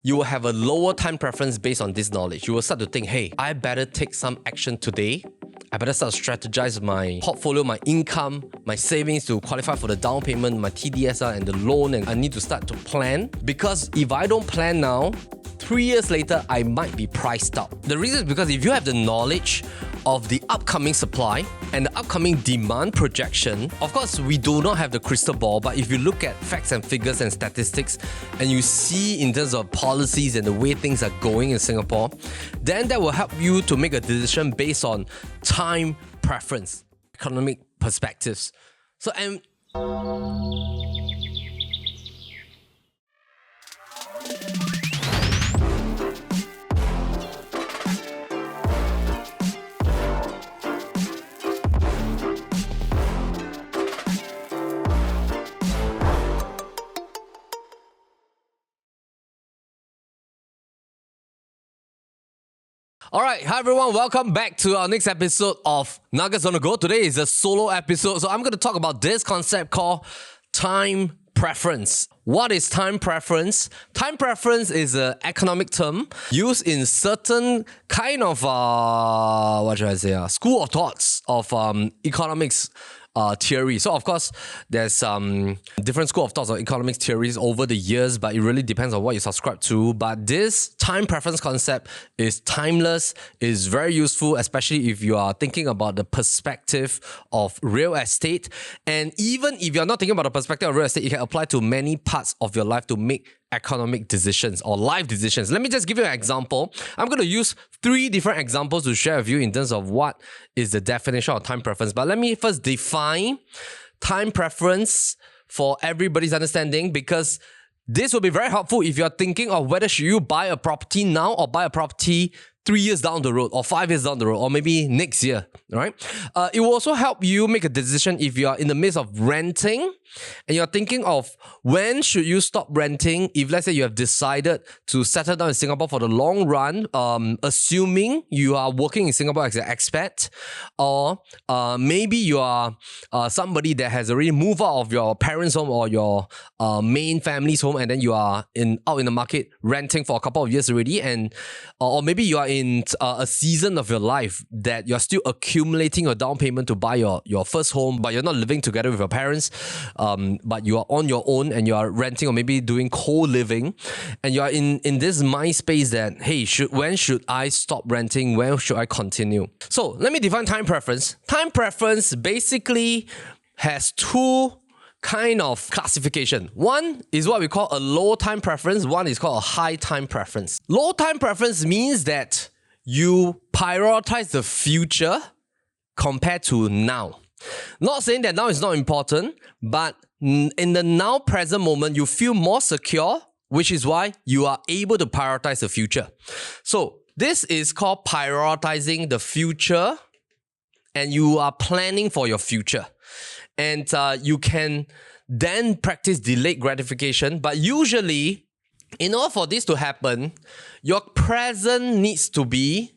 you will have a lower time preference based on this knowledge. You will start to think, hey, I better take some action today. I better start to strategize my portfolio, my income, my savings to qualify for the down payment, my TDSR and the loan, and I need to start to plan. Because if I don't plan now, 3 years later, I might be priced out. The reason is because if you have the knowledge of the upcoming supply and the upcoming demand projection, of course, we do not have the crystal ball, but if you look at facts and figures and statistics and you see in terms of policies and the way things are going in Singapore, then that will help you to make a decision based on time preference, economic perspectives. So, and Alright, hi everyone, welcome back to our next episode of Nuggets on the Go. Today is a solo episode, so I'm going to talk about this concept called time preference. What is time preference? Time preference is an economic term used in certain kind of, school of thoughts of economics theory. So of course, there's different school of thoughts of economics theories over the years, but it really depends on what you subscribe to. But this time preference concept is timeless, is very useful, especially if you are thinking about the perspective of real estate. And even if you're not thinking about the perspective of real estate, it can apply to many parts of your life to make economic decisions or life decisions. Let me just give you an example. I'm going to use 3 different examples to share with you in terms of what is the definition of time preference. But let me first define time preference for everybody's understanding, because this will be very helpful if you're thinking of whether should you buy a property now or buy a property 3 years down the road or 5 years down the road or maybe next year, right? It will also help you make a decision if you are in the midst of renting and you're thinking of when should you stop renting if let's say you have decided to settle down in Singapore for the long run, assuming you are working in Singapore as an expat, or maybe you are somebody that has already moved out of your parents' home or your main family's home, and then you are out in the market renting for a couple of years already, and or maybe you are in a season of your life that you're still accumulating your down payment to buy your first home, but you're not living together with your parents, but you are on your own and you are renting or maybe doing co-living, and you are in this mind space that, hey, when should I stop renting? When should I continue? So let me define time preference. Time preference basically has 2 kind of classification. One is what we call a low time preference. One is called a high time preference. Low time preference means that you prioritize the future compared to now. Not saying that now is not important, but in the now present moment, you feel more secure, which is why you are able to prioritize the future. So this is called prioritizing the future, and you are planning for your future. And you can then practice delayed gratification. But usually, in order for this to happen, your present needs to be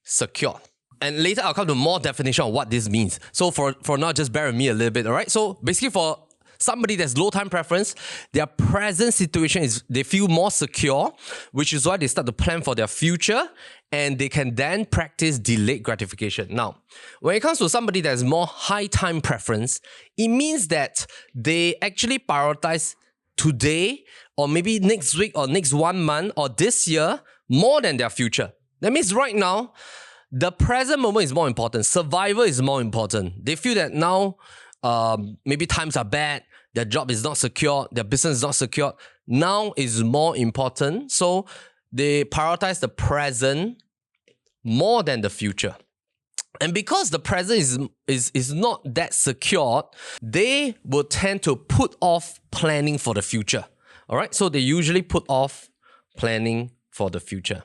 secure. And later, I'll come to more definition of what this means. So for now, just bear with me a little bit, all right? So basically, for somebody that's low time preference, their present situation is they feel more secure, which is why they start to plan for their future, and they can then practice delayed gratification. Now, when it comes to somebody that's more high time preference, it means that they actually prioritize today or maybe next week or next 1 month or this year more than their future. That means right now, the present moment is more important. Survival is more important. They feel that now maybe times are bad, their job is not secure, their business is not secure. Now is more important. So they prioritize the present more than the future. And because the present is not that secured, they will tend to put off planning for the future. All right? So they usually put off planning for the future.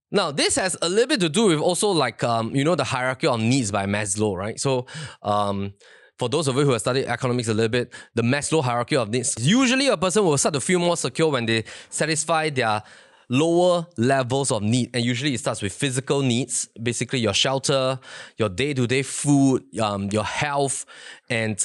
Now, this has a little bit to do with also like, the hierarchy of needs by Maslow, right? So, for those of you who have studied economics a little bit, the Maslow hierarchy of needs, usually a person will start to feel more secure when they satisfy their lower levels of need, and usually it starts with physical needs, basically your shelter, your day-to-day food, your health, and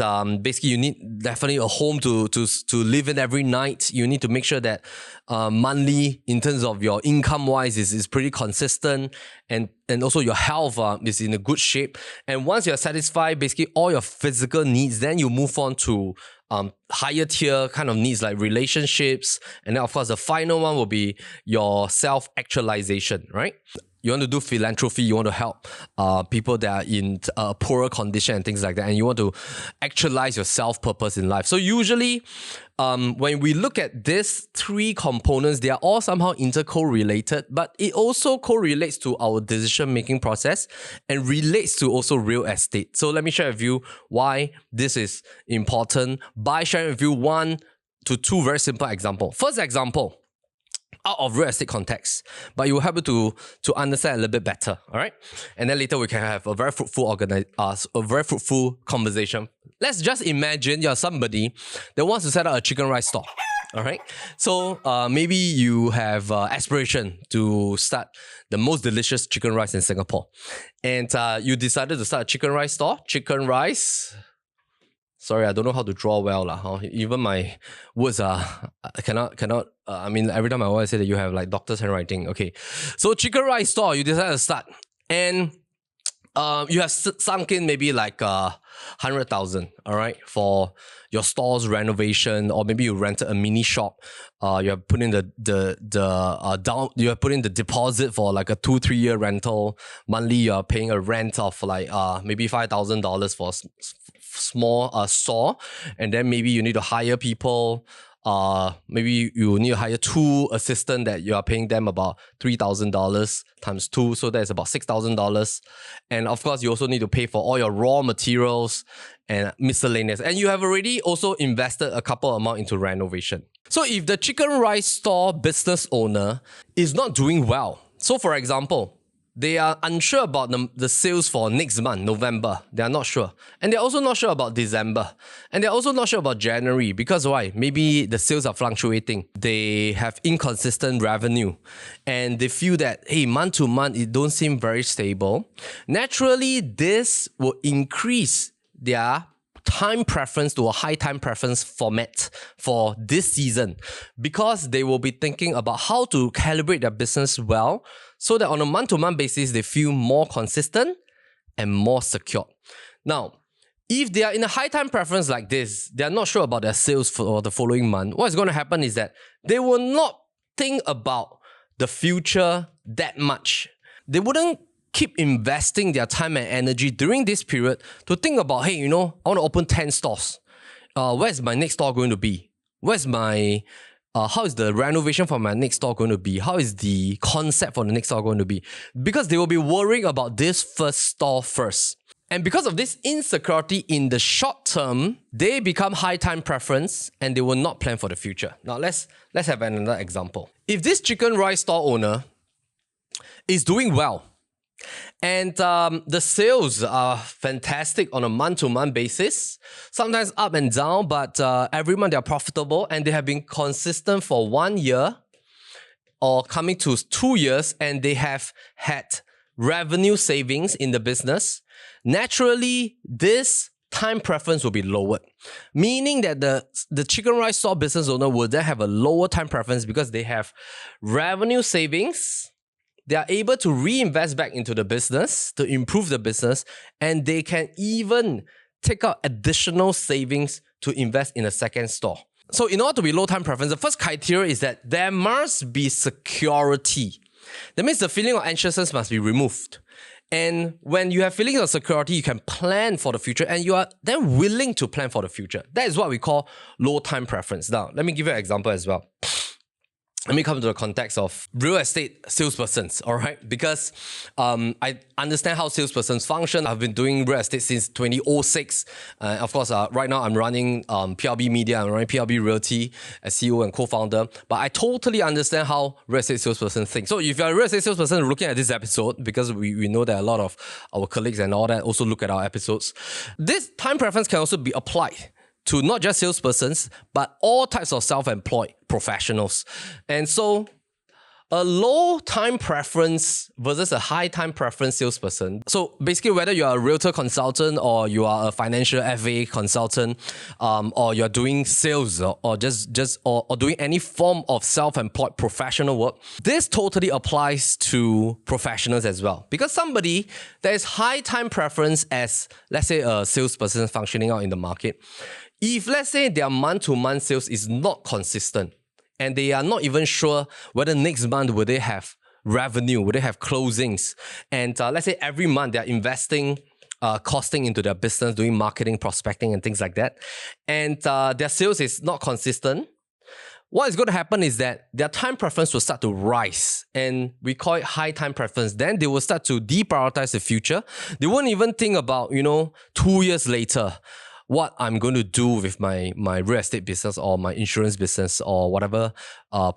basically you need definitely a home to live in every night. You need to make sure that monthly, in terms of your income-wise, is pretty consistent, and also your health is in a good shape. And once you're satisfied basically all your physical needs, then you move on to higher tier kind of needs like relationships. And then of course the final one will be your self-actualization, right? You want to do philanthropy, you want to help people that are in a poorer condition and things like that, and you want to actualize your self-purpose in life. So usually, when we look at these three components, they are all somehow intercorrelated, but it also correlates to our decision-making process and relates to also real estate. So let me share with you why this is important by sharing with you 1 to 2 very simple examples. First example, out of real estate context, but it will help you to understand a little bit better, all right? And then later we can have a very fruitful conversation. Let's just imagine you're somebody that wants to set up a chicken rice store, all right? So maybe you have aspiration to start the most delicious chicken rice in Singapore, and you decided to start a chicken rice store. Chicken rice. Sorry, I don't know how to draw well lah. Even my words are cannot. I mean, every time I always say that you have like doctor's handwriting. Okay, so chicken rice store, you decided to start, and you have sunk in maybe like 100,000. All right, for your store's renovation, or maybe you rented a mini shop. You have put in you have put in the deposit for like a 2-3 year rental. Monthly, you are paying a rent of like maybe $5,000 for small store, and then maybe you need to hire people. Maybe you need to hire 2 assistants that you are paying them about $3,000 times 2, so that's about $6,000. And of course, you also need to pay for all your raw materials and miscellaneous. And you have already also invested a couple amount into renovation. So if the chicken rice store business owner is not doing well, so for example, they are unsure about the sales for next month, November. They are not sure. And they're also not sure about December. And they're also not sure about January. Because why? Maybe the sales are fluctuating. They have inconsistent revenue. And they feel that, hey, month to month, it don't seem very stable. Naturally, this will increase their time preference to a high time preference format for this season, because they will be thinking about how to calibrate their business well, so that on a month-to-month basis, they feel more consistent and more secure. Now, if they are in a high time preference like this, they are not sure about their sales for the following month, what is going to happen is that they will not think about the future that much. They wouldn't keep investing their time and energy during this period to think about, hey, I want to open 10 stores. Where's my next store going to be? Where's my... how is the renovation for my next store going to be? How is the concept for the next store going to be? Because they will be worrying about this first store first. And because of this insecurity in the short term, they become high time preference and they will not plan for the future. Now let's have another example. If this chicken rice store owner is doing well, and the sales are fantastic on a month-to-month basis, sometimes up and down, but every month they're profitable, and they have been consistent for 1 year or coming to 2 years, and they have had revenue savings in the business. Naturally, this time preference will be lowered, meaning that the chicken rice store business owner will then have a lower time preference because they have revenue savings. They are able to reinvest back into the business to improve the business, and they can even take out additional savings to invest in a second store. So in order to be low time preference, the first criteria is that there must be security. That means the feeling of anxiousness must be removed. And when you have feelings of security, you can plan for the future, and you are then willing to plan for the future. That is what we call low time preference. Now, let me give you an example as well. Let me come to the context of real estate salespersons, all right? Because I understand how salespersons function. I've been doing real estate since 2006. Of course, right now I'm running PLB Media. I'm running PLB Realty as CEO and co-founder. But I totally understand how real estate salespersons think. So if you're a real estate salesperson looking at this episode, because we know that a lot of our colleagues and all that also look at our episodes, this time preference can also be applied to not just salespersons, but all types of self-employed professionals. And so a low time preference versus a high time preference salesperson. So basically, whether you're a realtor consultant or you are a financial FA consultant, or you're doing sales or doing any form of self-employed professional work, this totally applies to professionals as well. Because somebody that is high time preference as, let's say, a salesperson functioning out in the market, if let's say their month-to-month sales is not consistent, and they are not even sure whether next month will they have revenue, will they have closings. And let's say every month they're investing, costing into their business, doing marketing, prospecting and things like that. And their sales is not consistent. What is going to happen is that their time preference will start to rise, and we call it high time preference. Then they will start to deprioritize the future. They won't even think about, 2 years later, what I'm going to do with my real estate business or my insurance business or whatever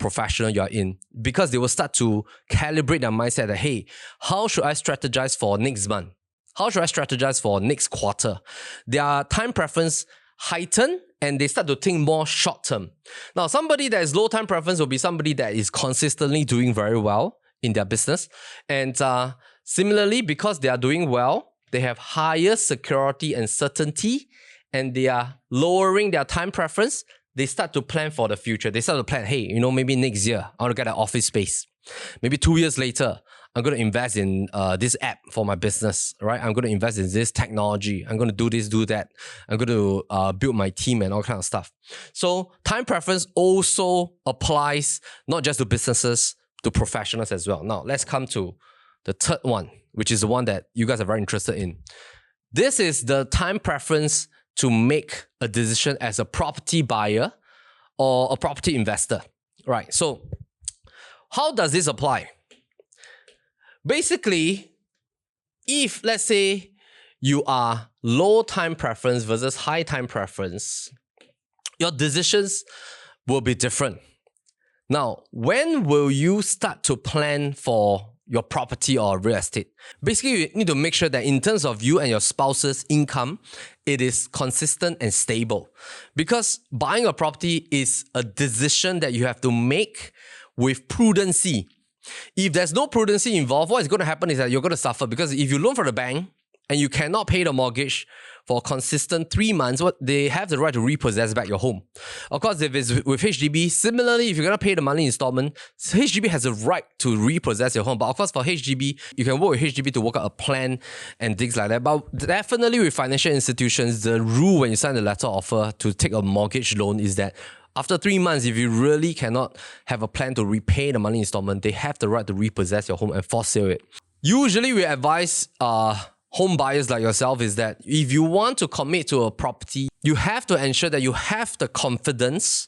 professional you're in, because they will start to calibrate their mindset that, hey, how should I strategize for next month? How should I strategize for next quarter? Their time preference heighten and they start to think more short term. Now, somebody that is low time preference will be somebody that is consistently doing very well in their business. And similarly, because they are doing well, they have higher security and certainty, and they are lowering their time preference, they start to plan for the future. They start to plan, hey, maybe next year, I want to get an office space. Maybe 2 years later, I'm going to invest in this app for my business, right? I'm going to invest in this technology. I'm going to do this, do that. I'm going to build my team and all kind of stuff. So time preference also applies not just to businesses, to professionals as well. Now, let's come to the third one, which is the one that you guys are very interested in. This is the time preference to make a decision as a property buyer or a property investor, right? So how does this apply? Basically, if let's say you are low time preference versus high time preference, your decisions will be different. Now, when will you start to plan for your property or real estate? Basically, you need to make sure that in terms of you and your spouse's income, it is consistent and stable. Because buying a property is a decision that you have to make with prudency. If there's no prudency involved, what is going to happen is that you're going to suffer, because if you loan from the bank and you cannot pay the mortgage for a consistent 3 months, they have the right to repossess back your home. Of course, if it's with HDB, similarly, if you're going to pay the monthly installment, HDB has a right to repossess your home. But of course, for HDB, you can work with HDB to work out a plan and things like that. But definitely with financial institutions, the rule when you sign the letter offer to take a mortgage loan is that after 3 months, if you really cannot have a plan to repay the monthly installment, they have the right to repossess your home and force sale it. Usually, we advise home buyers like yourself is that if you want to commit to a property, you have to ensure that you have the confidence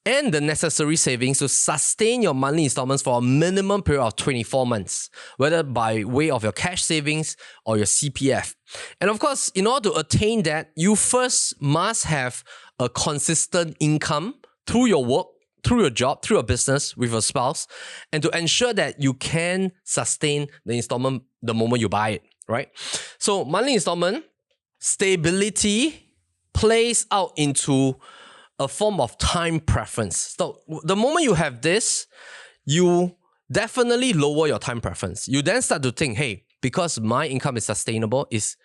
and the necessary savings to sustain your monthly installments for a minimum period of 24 months, whether by way of your cash savings or your CPF. And of course, in order to attain that, you first must have a consistent income through your work, through your job, through your business with your spouse, and to ensure that you can sustain the installment the moment you buy it, right? So monthly installment, stability plays out into a form of time preference. So the moment you have this, you definitely lower your time preference. You then start to think, hey, because my income is sustainable, is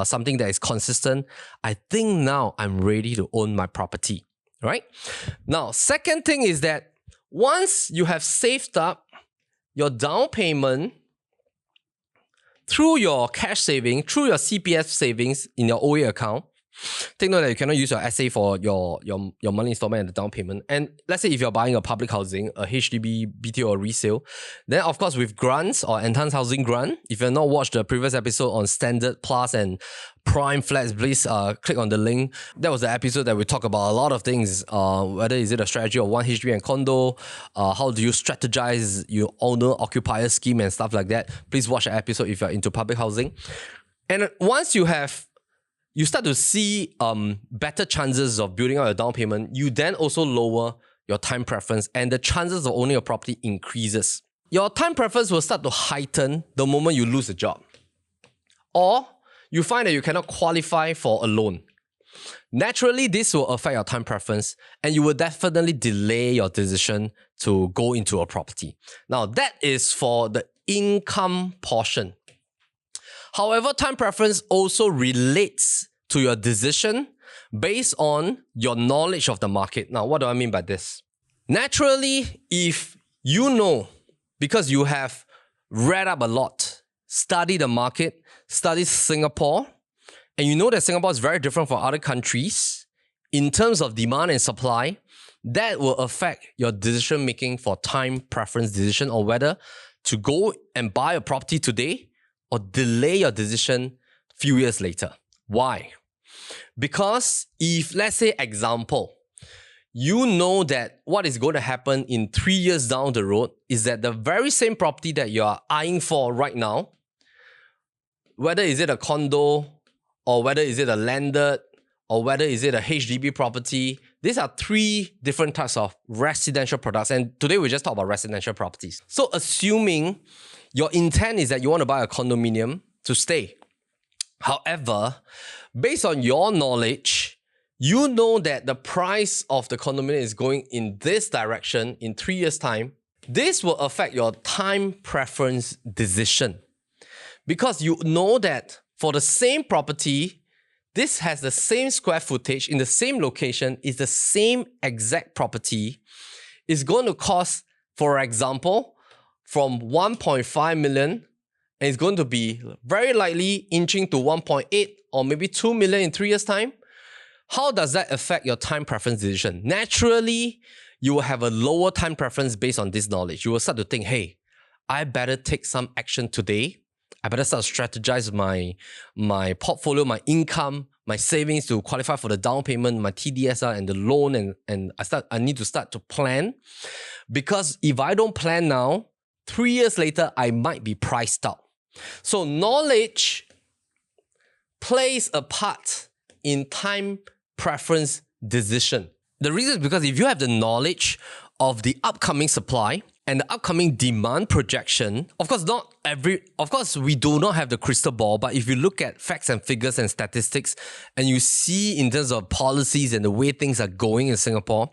something that is consistent, I think now I'm ready to own my property, right? Now, second thing is that once you have saved up your down payment through your cash saving, through your CPF savings in your OA account, take note that you cannot use your SA for your monthly installment and the down payment. And let's say if you're buying a public housing, a HDB, BTO or resale, then of course with grants or enhanced housing grant, if you've not watched the previous episode on standard plus and prime flats, please click on the link. That was the episode that we talk about a lot of things, whether is it a strategy of one HDB and condo, how do you strategize your owner-occupier scheme and stuff like that. Please watch the episode if you're into public housing. And once you start to see better chances of building out your down payment, you then also lower your time preference and the chances of owning a property increases. Your time preference will start to heighten the moment you lose a job. Or you find that you cannot qualify for a loan. Naturally, this will affect your time preference and you will definitely delay your decision to go into a property. Now, that is for the income portion. However, time preference also relates to your decision based on your knowledge of the market. Now, what do I mean by this? Naturally, if you know, because you have read up a lot, studied the market, studied Singapore, and you know that Singapore is very different from other countries in terms of demand and supply, that will affect your decision making for time preference decision or whether to go and buy a property today or delay your decision a few years later. Why? Because if, let's say, example, you know that what is going to happen in 3 years down the road is that the very same property that you are eyeing for right now, whether is it a condo or whether is it a landed or whether is it a HDB property, these are 3 different types of residential products. And today we just talk about residential properties. So assuming your intent is that you want to buy a condominium to stay. However, based on your knowledge, you know that the price of the condominium is going in this direction in 3 years' time. This will affect your time preference decision because you know that for the same property, this has the same square footage in the same location, is the same exact property, is going to cost, for example, from 1.5 million, and it's going to be very likely inching to 1.8 or maybe 2 million in 3 years' time. How does that affect your time preference decision? Naturally, you will have a lower time preference based on this knowledge. You will start to think, hey, I better take some action today. I better start to strategize my portfolio, my income, my savings to qualify for the down payment, my TDSR and the loan, and I need to start to plan. Because if I don't plan now, 3 years later, I might be priced out. So knowledge plays a part in time preference decision. The reason is because if you have the knowledge of the upcoming supply and the upcoming demand projection, of course, we do not have the crystal ball, but if you look at facts and figures and statistics and you see in terms of policies and the way things are going in Singapore,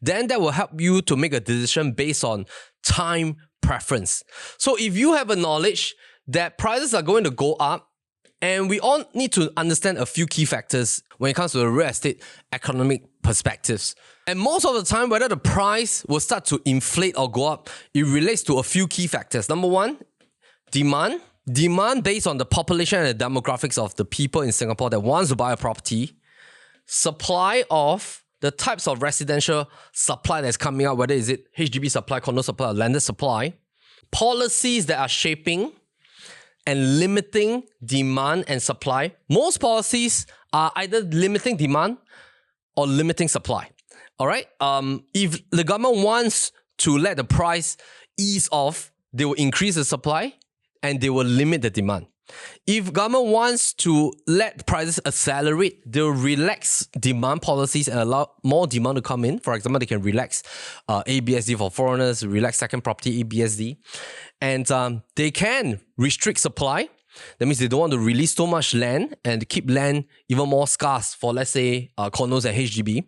then that will help you to make a decision based on time preference. So if you have a knowledge that prices are going to go up, and we all need to understand a few key factors when it comes to the real estate economic perspectives. And most of the time, whether the price will start to inflate or go up, it relates to a few key factors. Number one, demand. Demand based on the population and the demographics of the people in Singapore that wants to buy a property. Supply of the types of residential supply that's coming out, whether is it HDB supply, condo supply, or landed supply. Policies that are shaping and limiting demand and supply. Most policies are either limiting demand or limiting supply. All right. If the government wants to let the price ease off, they will increase the supply and they will limit the demand. If government wants to let prices accelerate, they'll relax demand policies and allow more demand to come in. For example, they can relax ABSD for foreigners, relax second property ABSD. And they can restrict supply. That means they don't want to release so much land and keep land even more scarce for, let's say, condos and HDB.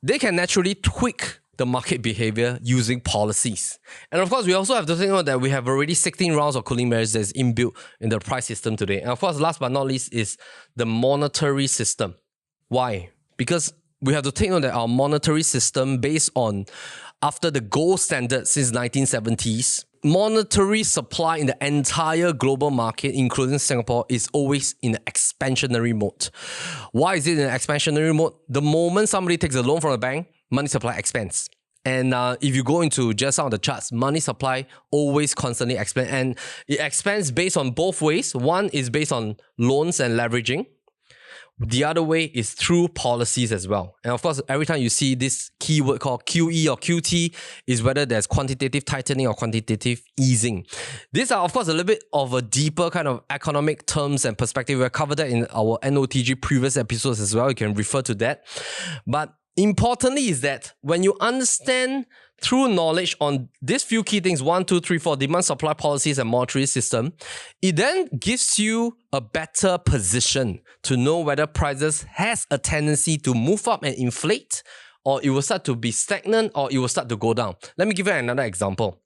They can naturally tweak the market behavior using policies. And of course, we also have to think about that we have already 16 rounds of cooling measures that's inbuilt in the price system today. And of course, last but not least is the monetary system. Why? Because we have to take note that our monetary system, based on after the gold standard since 1970s, monetary supply in the entire global market, including Singapore, is always in an expansionary mode. Why is it in an expansionary mode? The moment somebody takes a loan from a bank, money supply expands. And if you go into just some of the charts, money supply always constantly expands. And it expands based on both ways. One is based on loans and leveraging. The other way is through policies as well. And of course, every time you see this keyword called QE or QT is whether there's quantitative tightening or quantitative easing. These are, of course, a little bit of a deeper kind of economic terms and perspective. We've covered that in our NOTG previous episodes as well. You can refer to that. But importantly is that when you understand through knowledge on these few key things, 1, 2, 3, 4, demand supply policies and monetary system, it then gives you a better position to know whether prices has a tendency to move up and inflate, or it will start to be stagnant, or it will start to go down. Let me give you another example.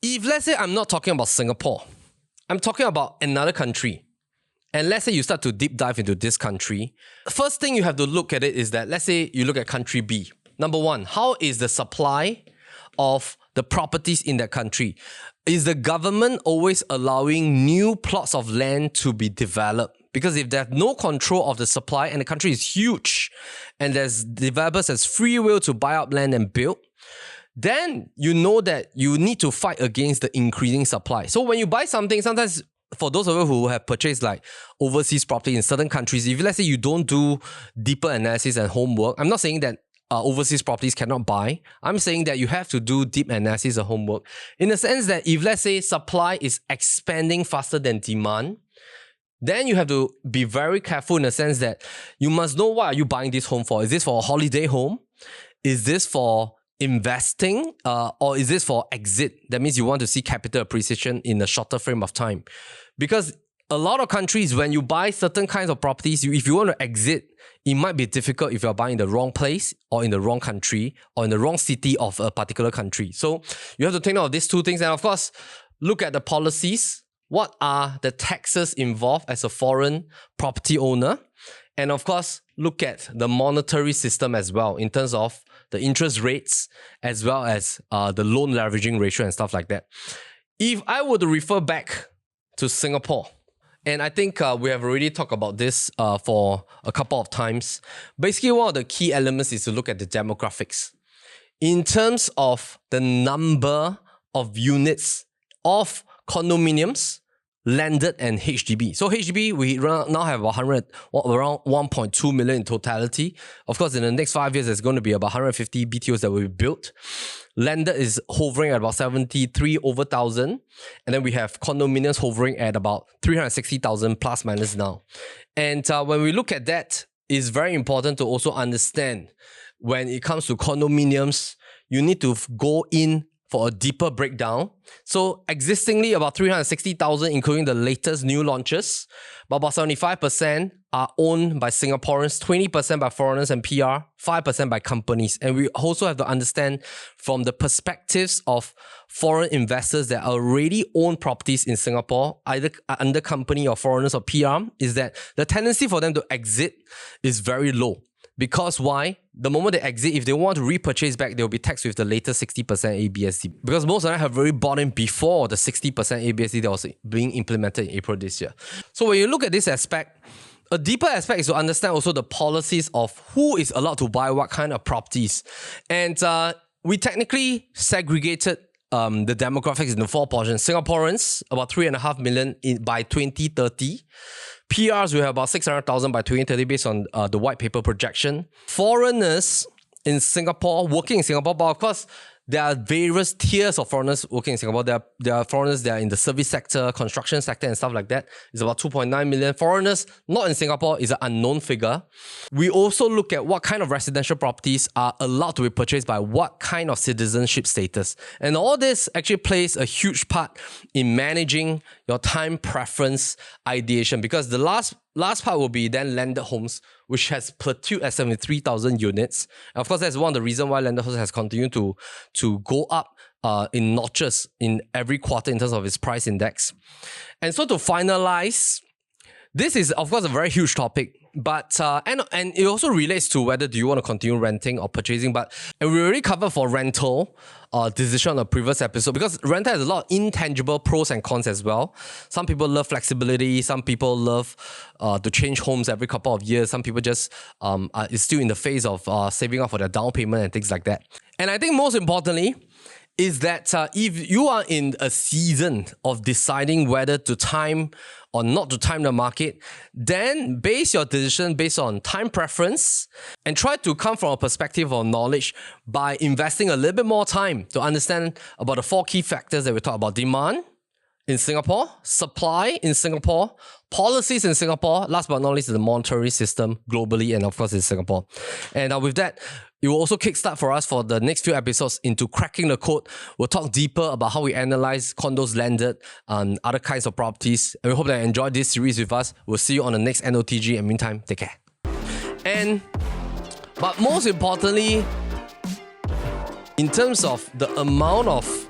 If let's say I'm not talking about Singapore, I'm talking about another country, and let's say you start to deep dive into this country, first thing you have to look at it is that, let's say you look at country B. Number one, how is the supply of the properties in that country? Is the government always allowing new plots of land to be developed? Because if there's no control of the supply and the country is huge and there's developers has free will to buy up land and build, then you know that you need to fight against the increasing supply. So when you buy something, sometimes for those of you who have purchased like overseas property in certain countries, if let's say you don't do deeper analysis and homework, I'm not saying that overseas properties cannot buy. I'm saying that you have to do deep analysis and homework in the sense that if let's say supply is expanding faster than demand, then you have to be very careful in the sense that you must know what are you buying this home for. Is this for a holiday home? Is this for investing, or is this for exit? That means you want to see capital appreciation in a shorter frame of time. Because a lot of countries, when you buy certain kinds of properties, if you want to exit, it might be difficult if you're buying in the wrong place or in the wrong country or in the wrong city of a particular country. So you have to take note of these two things. And of course, look at the policies. What are the taxes involved as a foreign property owner? And of course, look at the monetary system as well in terms of the interest rates as well as the loan leveraging ratio and stuff like that. If I were to refer back to Singapore, and I think we have already talked about this for a couple of times, basically one of the key elements is to look at the demographics. In terms of the number of units of condominiums, landed and HDB. So HDB, we now have around 1.2 million in totality. Of course, in the next 5 years, there's going to be about 150 BTOs that will be built. Landed is hovering at about 73 over 1,000. And then we have condominiums hovering at about 360,000 plus minus now. And when we look at that, it's very important to also understand when it comes to condominiums, you need to go in for a deeper breakdown. So existingly about 360,000, including the latest new launches, but about 75% are owned by Singaporeans, 20% by foreigners and PR, 5% by companies. And we also have to understand from the perspectives of foreign investors that already own properties in Singapore, either under company or foreigners or PR, is that the tendency for them to exit is very low. Because why? The moment they exit, if they want to repurchase back, they'll be taxed with the latest 60% ABSD. Because most of them have already bought in before the 60% ABSD that was being implemented in April this year. So when you look at this aspect, a deeper aspect is to understand also the policies of who is allowed to buy what kind of properties. And we technically segregated the demographics into 4 portions. Singaporeans, about 3.5 million by 2030. PRs, we have about 600,000 by 2030 based on the white paper projection. Foreigners in Singapore, working in Singapore, but of course, there are various tiers of foreigners working in Singapore. There are foreigners that are in the service sector, construction sector and stuff like that. It's about 2.9 million. Foreigners not in Singapore is an unknown figure. We also look at what kind of residential properties are allowed to be purchased by what kind of citizenship status. And all this actually plays a huge part in managing your time preference ideation, because the last part will be then landed homes, which has plateaued at 73,000 units. And of course, that's one of the reasons why landed homes has continued to go up in notches in every quarter in terms of its price index. And so to finalize, this is of course a very huge topic, but and it also relates to whether do you want to continue renting or purchasing. And we already covered for rental decision on the previous episode, because rental has a lot of intangible pros and cons as well. Some people love flexibility. Some people love to change homes every couple of years. Some people just is still in the phase of saving up for their down payment and things like that. And I think most importantly is that if you are in a season of deciding whether to time or not to time the market, then base your decision based on time preference and try to come from a perspective of knowledge by investing a little bit more time to understand about the 4 key factors that we talk about: demand, in Singapore, supply in Singapore, policies in Singapore, last but not least, the monetary system globally and of course in Singapore. And with that, it will also kickstart for us for the next few episodes into cracking the code. We'll talk deeper about how we analyze condos landed, other kinds of properties. And we hope that you enjoyed this series with us. We'll see you on the next NOTG. And meantime, take care. But most importantly, in terms of the amount of